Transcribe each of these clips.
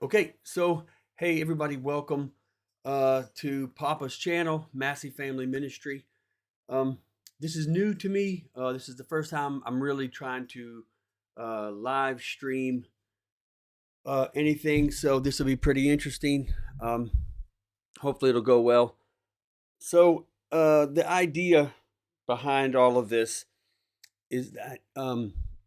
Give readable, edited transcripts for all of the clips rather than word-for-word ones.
Okay, so hey everybody, welcome to Papa's channel, Massey Family Ministry. Um, this is new to me. This is the first time I'm really trying to live stream anything, so this will be pretty interesting. Um, Hopefully, it'll go well. So, the idea behind all of this is that,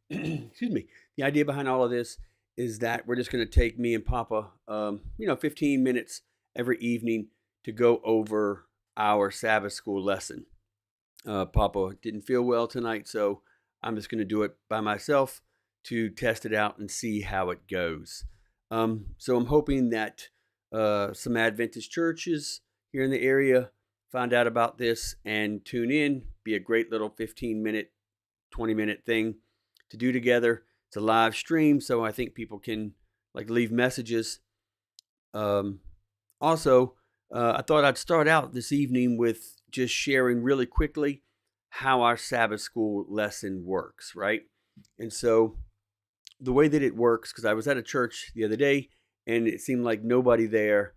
excuse me, the idea behind all of this is that we're just going to take me and Papa, 15 minutes every evening to go over our Sabbath school lesson. Papa didn't feel well tonight, so I'm just going to do it by myself to test it out and see how it goes. So I'm hoping that some Adventist churches here in the area find out about this and tune in. Be a great little 15-minute 20-minute thing to do together. It's a live stream, so I think people can leave messages. Um, Also, I thought I'd start out this evening with just sharing really quickly how our Sabbath school lesson works, right? And so the way that it works, because I was at a church the other day and it seemed like nobody there,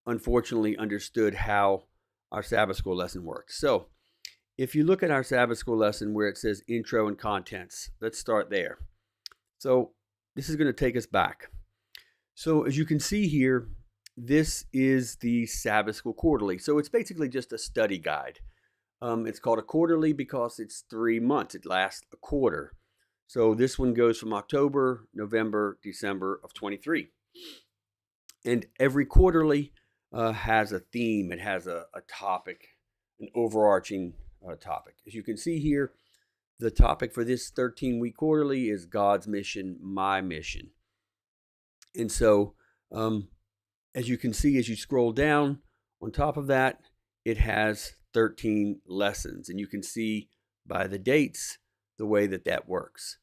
unfortunately, understood how our Sabbath school lesson works. So if you look at our Sabbath school lesson where it says intro and contents, let's start there. So this is going to take us back. So as you can see here, this is the Sabbath School Quarterly. So it's basically just a study guide. It's called a quarterly because it's 3 months. It lasts a quarter. So this one goes from October, November, December of 23. And every quarterly has a theme. It has a topic, an overarching topic. As you can see here, the topic for this 13-week quarterly is God's mission, my mission. And so, as you can see, as you scroll down, on top of that, it has 13 lessons. And you can see by the dates the way that that works.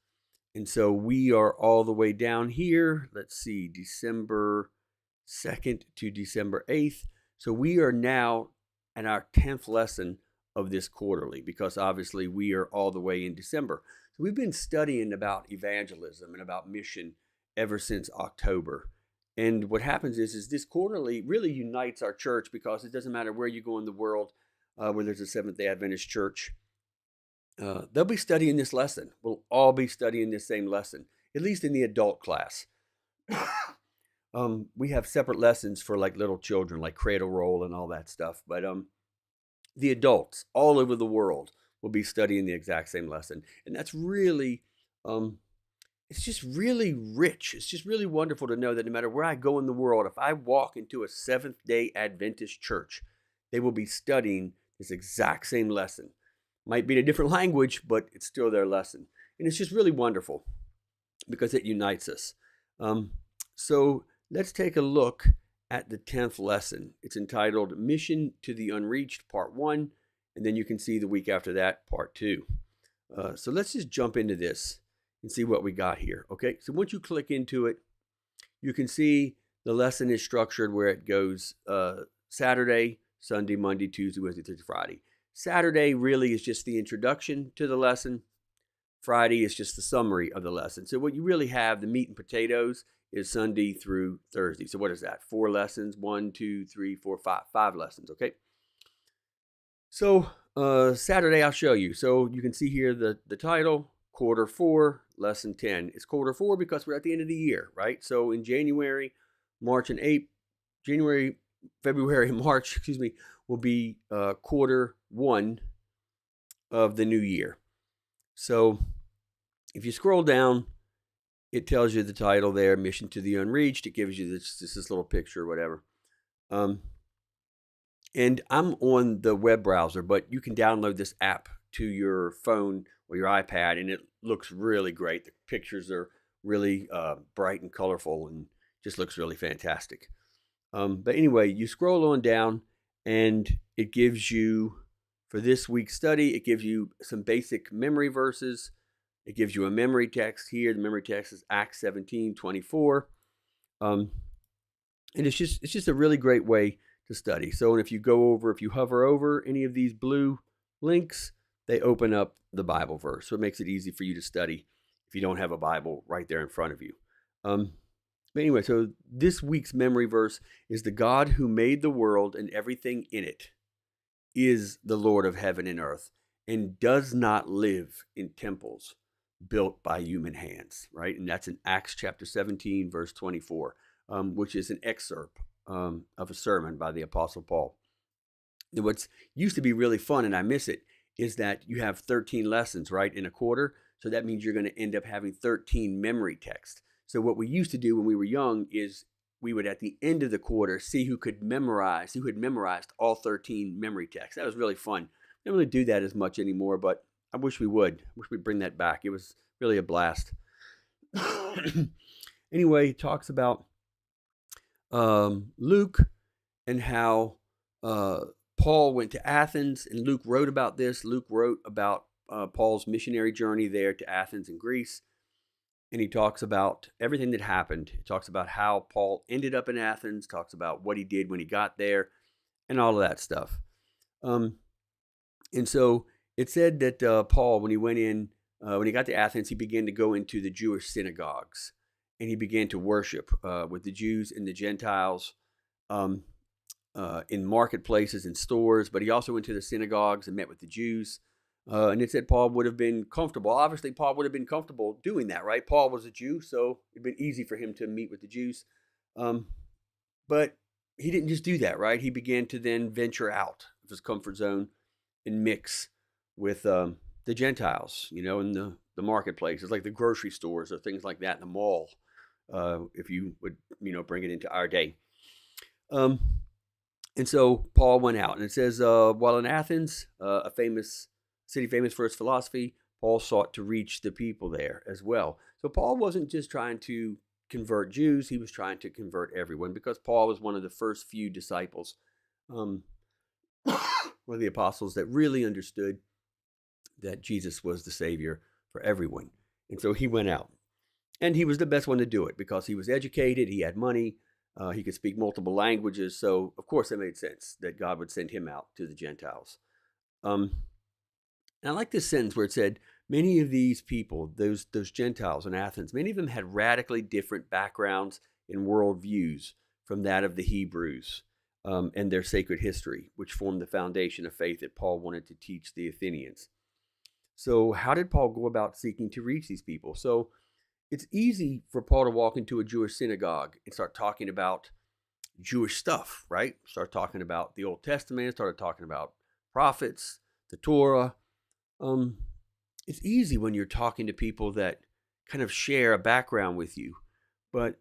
And so we are all the way down here. Let's see, December 2nd to December 8th. So we are now at our 10th lesson of this quarterly because obviously we are all the way in December. So we've been studying about evangelism and about mission ever since October. And what happens is this quarterly really unites our church because it doesn't matter where you go in the world, where there's a Seventh-day Adventist church, they'll be studying this lesson. We'll all be studying this same lesson, at least in the adult class. We have separate lessons for like little children, like cradle roll and all that stuff. But the adults all over the world will be studying the exact same lesson. And that's really, it's just really rich. It's just really wonderful to know that no matter where I go in the world, if I walk into a Seventh-day Adventist church, they will be studying this exact same lesson. Might be in a different language, but it's still their lesson. And it's just really wonderful because it unites us. So let's take a look at the 10th lesson. It's entitled Mission to the Unreached, Part 1. And then you can see the week after that, Part 2. So let's just jump into this and see what we got here. Okay, so once you click into it, you can see the lesson is structured where it goes Saturday, Sunday, Monday, Tuesday, Wednesday, Thursday, Friday. Saturday really is just the introduction to the lesson. Friday is just the summary of the lesson. So what you really have, the meat and potatoes, is Sunday through Thursday. So what is that? 4 lessons, 1, 2, 3, 4, 5, 5 lessons, okay? So Saturday I'll show you. So you can see here the title, Quarter 4, Lesson 10. It's Quarter 4 because we're at the end of the year, right? So in January, March, and February, March, will be Quarter 1 of the new year. So if you scroll down, it tells you the title there, Mission to the Unreached. It gives you this little picture or whatever. And I'm on the web browser, but you can download this app to your phone or your iPad, and it looks really great. The pictures are really bright and colorful and just looks really fantastic. But anyway, you scroll on down, and it gives you, for this week's study, it gives you some basic memory verses. It gives you a memory text here. The memory text is Acts 17:24. And it's just a really great way to study. So if you hover over any of these blue links, they open up the Bible verse. So it makes it easy for you to study if you don't have a Bible right there in front of you. But anyway, so this week's memory verse is the God who made the world and everything in it is the Lord of heaven and earth and does not live in temples built by human hands, right? And that's in Acts chapter 17, verse 24, which is an excerpt of a sermon by the Apostle Paul. And what's used to be really fun, and I miss it, is that you have 13 lessons, right, in a quarter. So that means you're going to end up having 13 memory texts. So what we used to do when we were young is we would, at the end of the quarter, see who had memorized all 13 memory texts. That was really fun. We don't really do that as much anymore, but I wish we would. I wish we'd bring that back. It was really a blast. Anyway, he talks about Luke and how Paul went to Athens, and Luke wrote about this. Luke wrote about Paul's missionary journey there to Athens in Greece. And he talks about everything that happened. He talks about how Paul ended up in Athens, talks about what he did when he got there, and all of that stuff. And so it said that Paul, when he got to Athens, he began to go into the Jewish synagogues, and he began to worship with the Jews and the Gentiles in marketplaces and stores. But he also went to the synagogues and met with the Jews. And it said Paul would have been comfortable. Obviously, Paul would have been comfortable doing that, right? Paul was a Jew, so it'd been easy for him to meet with the Jews. But he didn't just do that, right? He began to then venture out of his comfort zone and mix with the Gentiles, in the marketplaces, like the grocery stores or things like that in the mall, if you would, bring it into our day. And so Paul went out, and it says, while in Athens, a city famous for its philosophy, Paul sought to reach the people there as well. So Paul wasn't just trying to convert Jews, he was trying to convert everyone, because Paul was one of the first few disciples, one of the apostles that really understood that Jesus was the Savior for everyone. And so he went out. And he was the best one to do it because he was educated, he had money, he could speak multiple languages. So, of course, it made sense that God would send him out to the Gentiles. And I like this sentence where it said, many of these people, those Gentiles in Athens, many of them had radically different backgrounds and worldviews from that of the Hebrews and their sacred history, which formed the foundation of faith that Paul wanted to teach the Athenians. So how did Paul go about seeking to reach these people? So it's easy for Paul to walk into a Jewish synagogue and start talking about Jewish stuff, right? Start talking about the Old Testament, started talking about prophets, the Torah. It's easy when you're talking to people that kind of share a background with you. But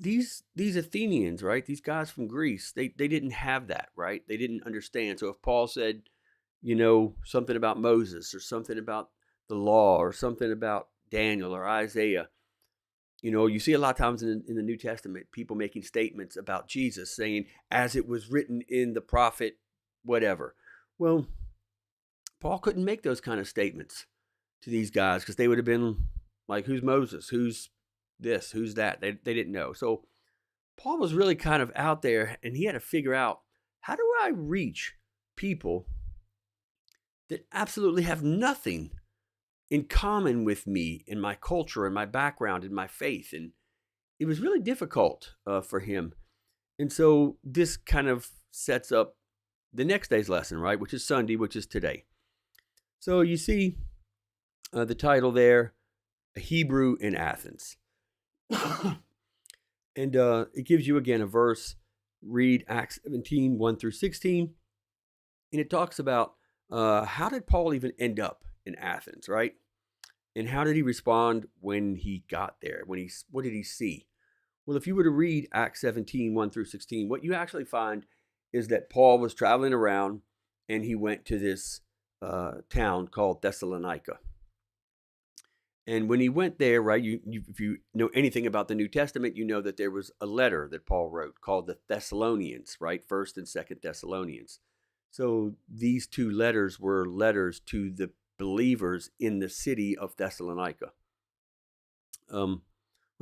these Athenians, right? These guys from Greece, they didn't have that, right? They didn't understand. So if Paul said, something about Moses or something about the law or something about Daniel or Isaiah, you see a lot of times in the New Testament, people making statements about Jesus saying, as it was written in the prophet, whatever. Well, Paul couldn't make those kind of statements to these guys because they would have been like, who's Moses? Who's this? Who's that? They didn't know. So Paul was really kind of out there, and he had to figure out, how do I reach people that absolutely have nothing in common with me in my culture and my background and my faith? And it was really difficult for him. And so this kind of sets up the next day's lesson, right? Which is Sunday, which is today. So you see the title there, A Hebrew in Athens. And it gives you again a verse. Read Acts 17, 1 through 16. And it talks about how did Paul even end up in Athens, right? And how did he respond when he got there? What did he see? Well, if you were to read Acts 17, 1 through 16, what you actually find is that Paul was traveling around and he went to this town called Thessalonica. And when he went there, right, if you know anything about the New Testament, you know that there was a letter that Paul wrote called the Thessalonians, right? 1st and 2nd Thessalonians. So these two letters were letters to the believers in the city of Thessalonica.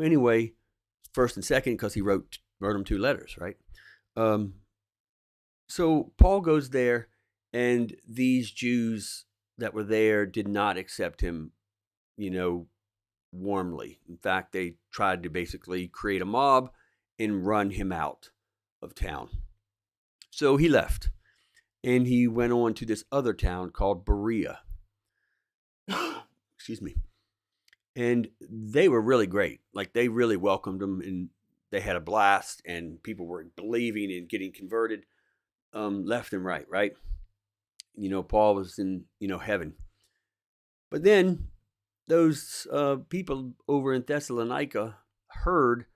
Anyway, 1st and 2nd because he wrote them two letters, right? So Paul goes there, and these Jews that were there did not accept him, warmly. In fact, they tried to basically create a mob and run him out of town. So he left, and he went on to this other town called Berea. Excuse me. And they were really great. Like, they really welcomed him, and they had a blast, and people were believing and getting converted left and right, right? Paul was in, heaven. But then those people over in Thessalonica heard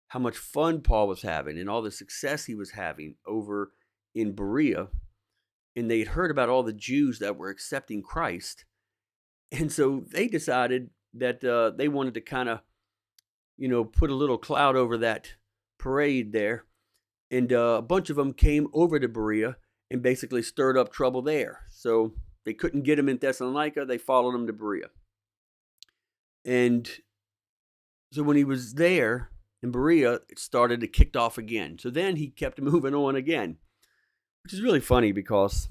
how much fun Paul was having and all the success he was having over in Berea. And they'd heard about all the Jews that were accepting Christ. And so they decided that they wanted to kind of, put a little cloud over that parade there. And a bunch of them came over to Berea and basically stirred up trouble there. So they couldn't get him in Thessalonica. They followed him to Berea. And so when he was there in Berea, it started to kick off again. So then he kept moving on again, which is really funny because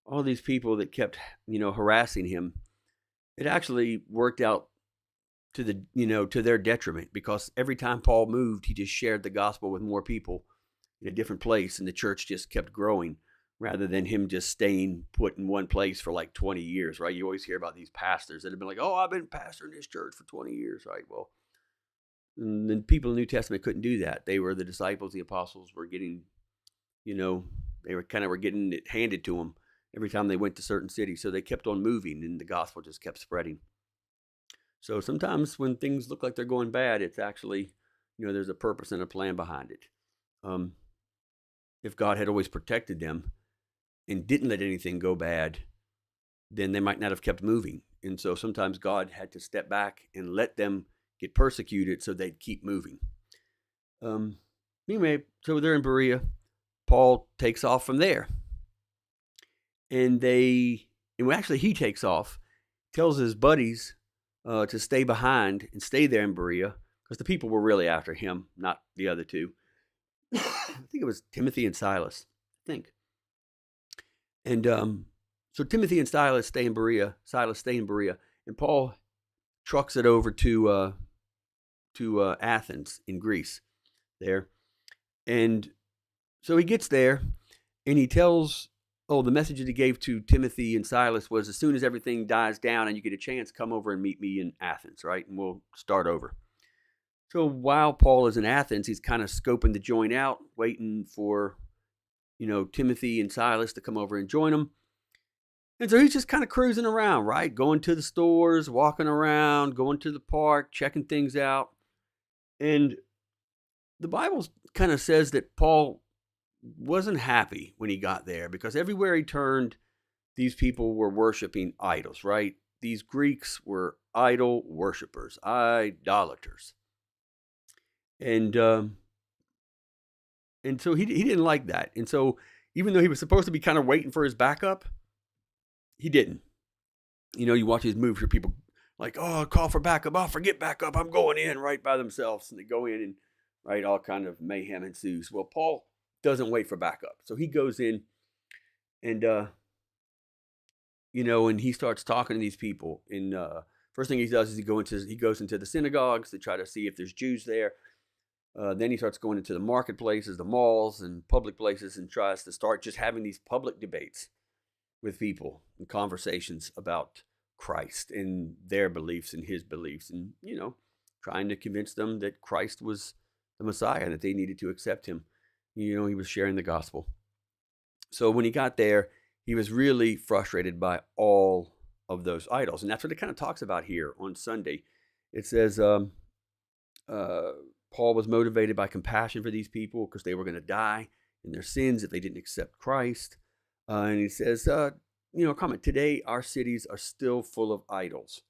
all these people that kept, harassing him, it actually worked out to to their detriment, because every time Paul moved, he just shared the gospel with more people in a different place, and the church just kept growing rather than him just staying put in one place for like 20 years, right? You always hear about these pastors that have been like, oh, I've been pastoring this church for 20 years, right? Well, and then people in the New Testament couldn't do that. They were the disciples, the apostles were getting, they were getting it handed to them every time they went to certain cities. So they kept on moving, and the gospel just kept spreading. So sometimes when things look like they're going bad, it's actually, there's a purpose and a plan behind it. If God had always protected them and didn't let anything go bad, then they might not have kept moving. And so sometimes God had to step back and let them get persecuted so they'd keep moving. Anyway, so they're in Berea. Paul takes off from there. And actually he takes off, tells his buddies to stay behind and stay there in Berea, because the people were really after him, not the other two. I think it was Timothy and Silas, I think. And so Timothy and Silas stay in Berea, and Paul trucks it over to Athens in Greece there. And so he gets there, and he tells, the message that he gave to Timothy and Silas was, as soon as everything dies down and you get a chance, come over and meet me in Athens, right? And we'll start over. So while Paul is in Athens, he's kind of scoping the joint out, waiting for, Timothy and Silas to come over and join him. And so he's just kind of cruising around, right? Going to the stores, walking around, going to the park, checking things out. And the Bible kind of says that Paul wasn't happy when he got there, because everywhere he turned, these people were worshiping idols, right? These Greeks were idol worshipers, idolaters. And so he didn't like that. And so even though he was supposed to be kind of waiting for his backup, he didn't. You watch these movies where people like, oh, call for backup. Oh, forget backup. I'm going in, right, by themselves. And they go in and, right, all kind of mayhem ensues. Well, Paul doesn't wait for backup. So he goes in and, and he starts talking to these people. And first thing he does is he goes into the synagogues to try to see if there's Jews there. Then he starts going into the marketplaces, the malls, and public places, and tries to start just having these public debates with people and conversations about Christ and their beliefs and his beliefs, and, trying to convince them that Christ was the Messiah and that they needed to accept him. He was sharing the gospel. So when he got there, he was really frustrated by all of those idols. And that's what it kind of talks about here on Sunday. It says, Paul was motivated by compassion for these people because they were going to die in their sins if they didn't accept Christ. And he says, comment, today our cities are still full of idols,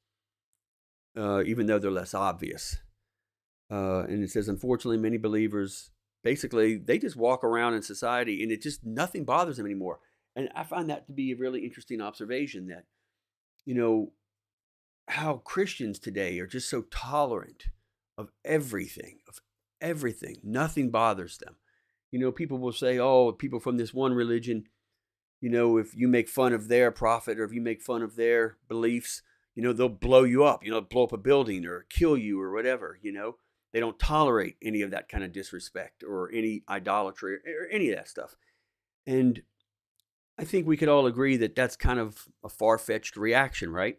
even though they're less obvious. And it says, unfortunately, many believers, basically, they just walk around in society and nothing bothers them anymore. And I find that to be a really interesting observation, that, how Christians today are just so tolerant of everything. Nothing bothers them. People will say, oh, people from this one religion, if you make fun of their prophet or if you make fun of their beliefs, they'll blow you up, blow up a building or kill you or whatever. They don't tolerate any of that kind of disrespect or any idolatry or any of that stuff. And I think we could all agree that that's kind of a far-fetched reaction, right?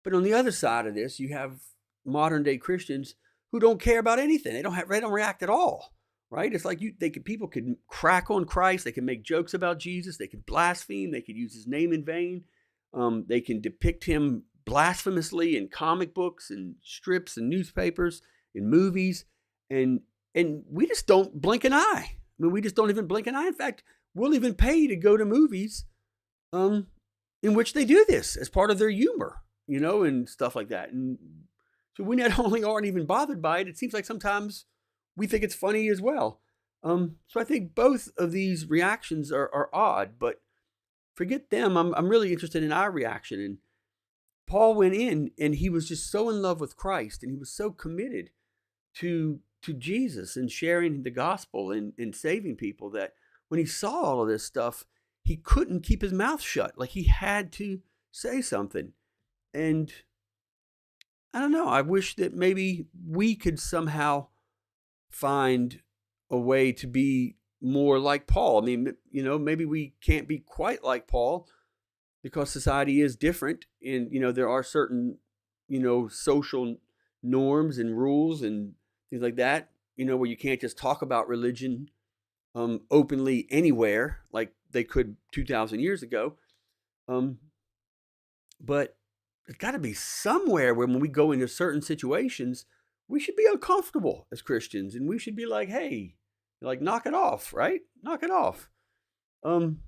But on the other side of this, you have modern day Christians who don't care about anything. They don't react at all, right? It's like people could crack on Christ. They can make jokes about Jesus. They could blaspheme. They could use his name in vain. They can depict him blasphemously in comic books and strips and newspapers and movies. And we just don't blink an eye. I mean, we just don't even blink an eye. In fact, we'll even pay to go to movies in which they do this as part of their humor, and stuff like that. And so we not only aren't even bothered by it, it seems like sometimes we think it's funny as well. So I think both of these reactions are odd, but forget them. I'm really interested in our reaction. And Paul went in and he was just so in love with Christ, and he was so committed to Jesus and sharing the gospel and saving people that when he saw all of this stuff, he couldn't keep his mouth shut. Like, he had to say something. And I don't know, I wish that maybe we could somehow find a way to be more like Paul. I mean, maybe we can't be quite like Paul because society is different. And, there are certain, social norms and rules and things like that, where you can't just talk about religion openly anywhere like they could 2,000 years ago. But there's got to be somewhere where when we go into certain situations, we should be uncomfortable as Christians, and we should be like, hey, like, knock it off, right? Knock it off. And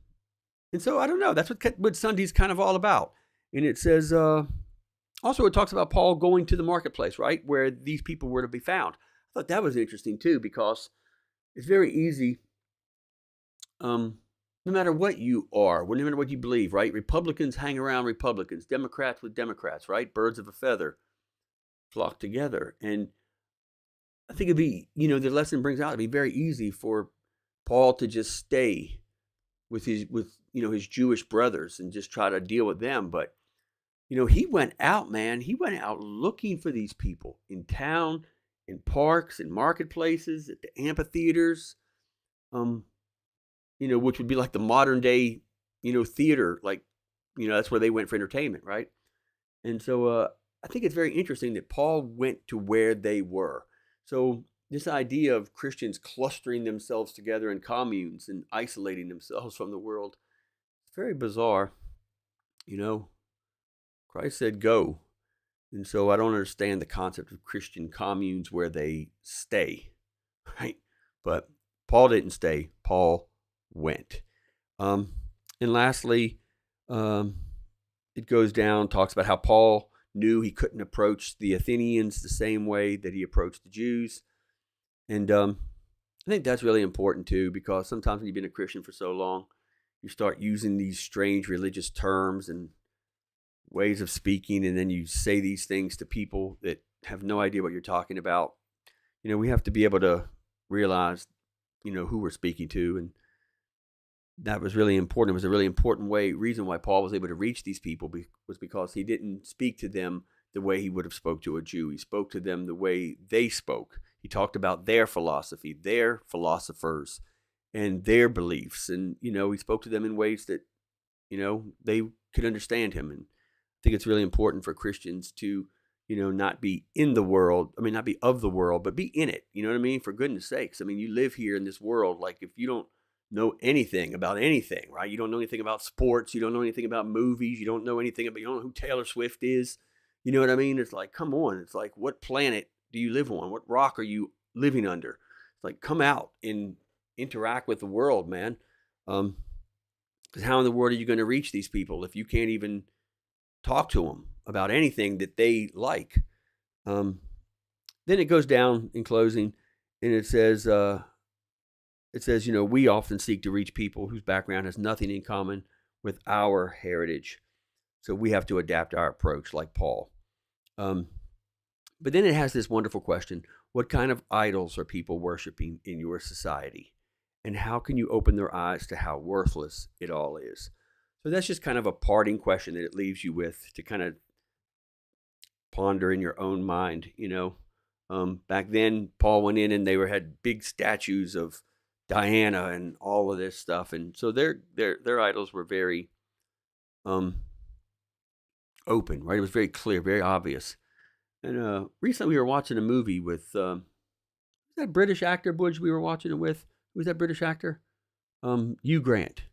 so I don't know. That's what Sunday's kind of all about. And it says, also it talks about Paul going to the marketplace, right, where these people were to be found. I thought that was interesting too, because it's very easy, no matter what you are, no matter what you believe, right? Republicans hang around Republicans, Democrats with Democrats, right? Birds of a feather flock together. And I think it'd be, the lesson brings out, it'd be very easy for Paul to just stay with his Jewish brothers and just try to deal with them. But, he went out, man. He went out looking for these people in town, in parks, in marketplaces, at the amphitheaters, which would be like the modern day, theater, like, that's where they went for entertainment, right? And so I think it's very interesting that Paul went to where they were. So this idea of Christians clustering themselves together in communes and isolating themselves from the world, it's very bizarre. Christ said go. And so I don't understand the concept of Christian communes where they stay, right? But Paul didn't stay. Paul went. And lastly, it goes down, talks about how Paul knew he couldn't approach the Athenians the same way that he approached the Jews. And I think that's really important too, because sometimes when you've been a Christian for so long, you start using these strange religious terms and ways of speaking, and then you say these things to people that have no idea what you're talking about. We have to be able to realize, who we're speaking to, and that was really important. It was a really important reason why Paul was able to reach these people was because he didn't speak to them the way he would have spoke to a Jew. He spoke to them the way they spoke. He talked about their philosophy, their philosophers, and their beliefs. And, he spoke to them in ways that, they could understand him. And I think it's really important for Christians to, not be in the world. I mean, not be of the world, but be in it. You know what I mean? For goodness sakes. I mean, you live here in this world. Like, if you don't know anything about anything, right? You don't know anything about sports. You don't know anything about movies. You don't know anything about, you don't know who Taylor Swift is. You know what I mean? It's like, come on. It's like, what planet do you live on? What rock are you living under? It's like, come out and interact with the world, man. Because how in the world are you going to reach these people if you can't even talk to them about anything that they like? Then it goes down in closing, and it says, we often seek to reach people whose background has nothing in common with our heritage. So we have to adapt our approach like Paul. But then it has this wonderful question: what kind of idols are people worshiping in your society? And how can you open their eyes to how worthless it all is? So that's just kind of a parting question that it leaves you with to kind of ponder in your own mind. Back then, Paul went in and they had big statues of Diana and all of this stuff, and so their idols were very open, right? It was very clear, very obvious. And recently we were watching a movie with that British actor, Budge, we were watching it with. Who's that British actor? Hugh Grant.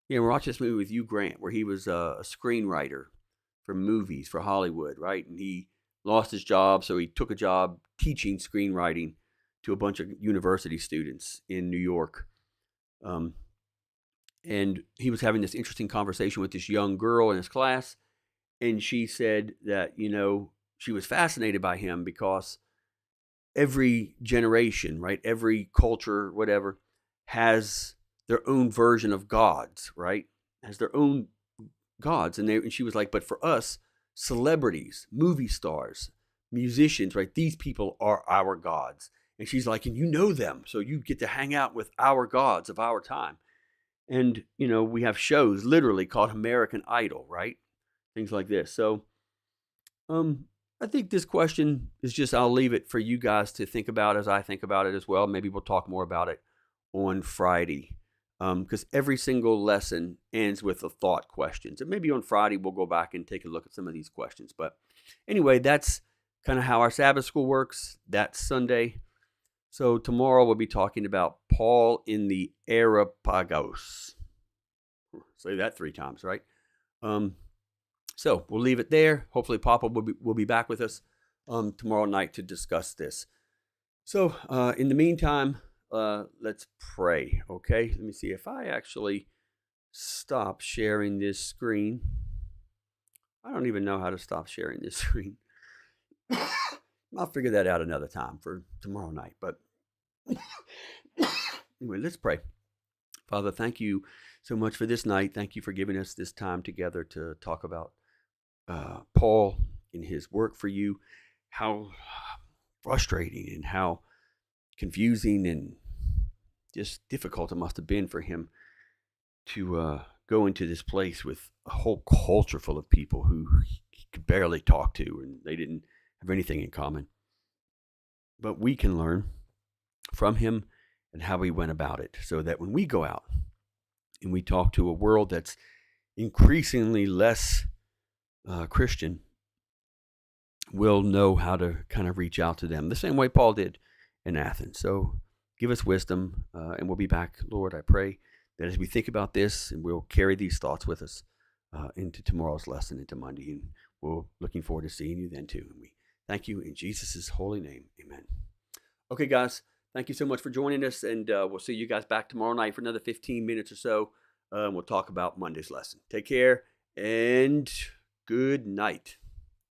Yeah, we're watching this movie with Hugh Grant where he was a screenwriter for movies for Hollywood, right? And he lost his job, so he took a job teaching screenwriting to a bunch of university students in New York. And he was having this interesting conversation with this young girl in his class, and she said that, she was fascinated by him because every generation, right, every culture, whatever, has their own version of gods, right? Has their own gods. And she was like, but for us, celebrities, movie stars, musicians, right, these people are our gods. And she's like, and you know them, so you get to hang out with our gods of our time. And, we have shows literally called American Idol, right? Things like this. So, I think this question is just, I'll leave it for you guys to think about as I think about it as well. Maybe we'll talk more about it on Friday. Because every single lesson ends with a thought questions. And maybe on Friday we'll go back and take a look at some of these questions. But anyway, that's kind of how our Sabbath school works. That's Sunday. So tomorrow we'll be talking about Paul in the Areopagus. Say that 3 times, right? So we'll leave it there. Hopefully Papa will be back with us tomorrow night to discuss this. So in the meantime, let's pray, okay? Let me see if I actually stop sharing this screen. I don't even know how to stop sharing this screen. I'll figure that out another time for tomorrow night. But anyway, let's pray. Father, thank you so much for this night. Thank you for giving us this time together to talk about Paul in his work for you. How frustrating and how confusing and just difficult it must have been for him to go into this place with a whole culture full of people who he could barely talk to, and they didn't have anything in common. But we can learn from him and how he went about it, so that when we go out and we talk to a world that's increasingly less Christian, we'll know how to kind of reach out to them the same way Paul did in Athens. So give us wisdom, and we'll be back, Lord. I pray that as we think about this, and we'll carry these thoughts with us into tomorrow's lesson, into Monday, and we're looking forward to seeing you then too. And we thank you in Jesus' holy name. Amen. Okay, guys, thank you so much for joining us, and we'll see you guys back tomorrow night for another 15 minutes or so. We'll talk about Monday's lesson. Take care, and good night.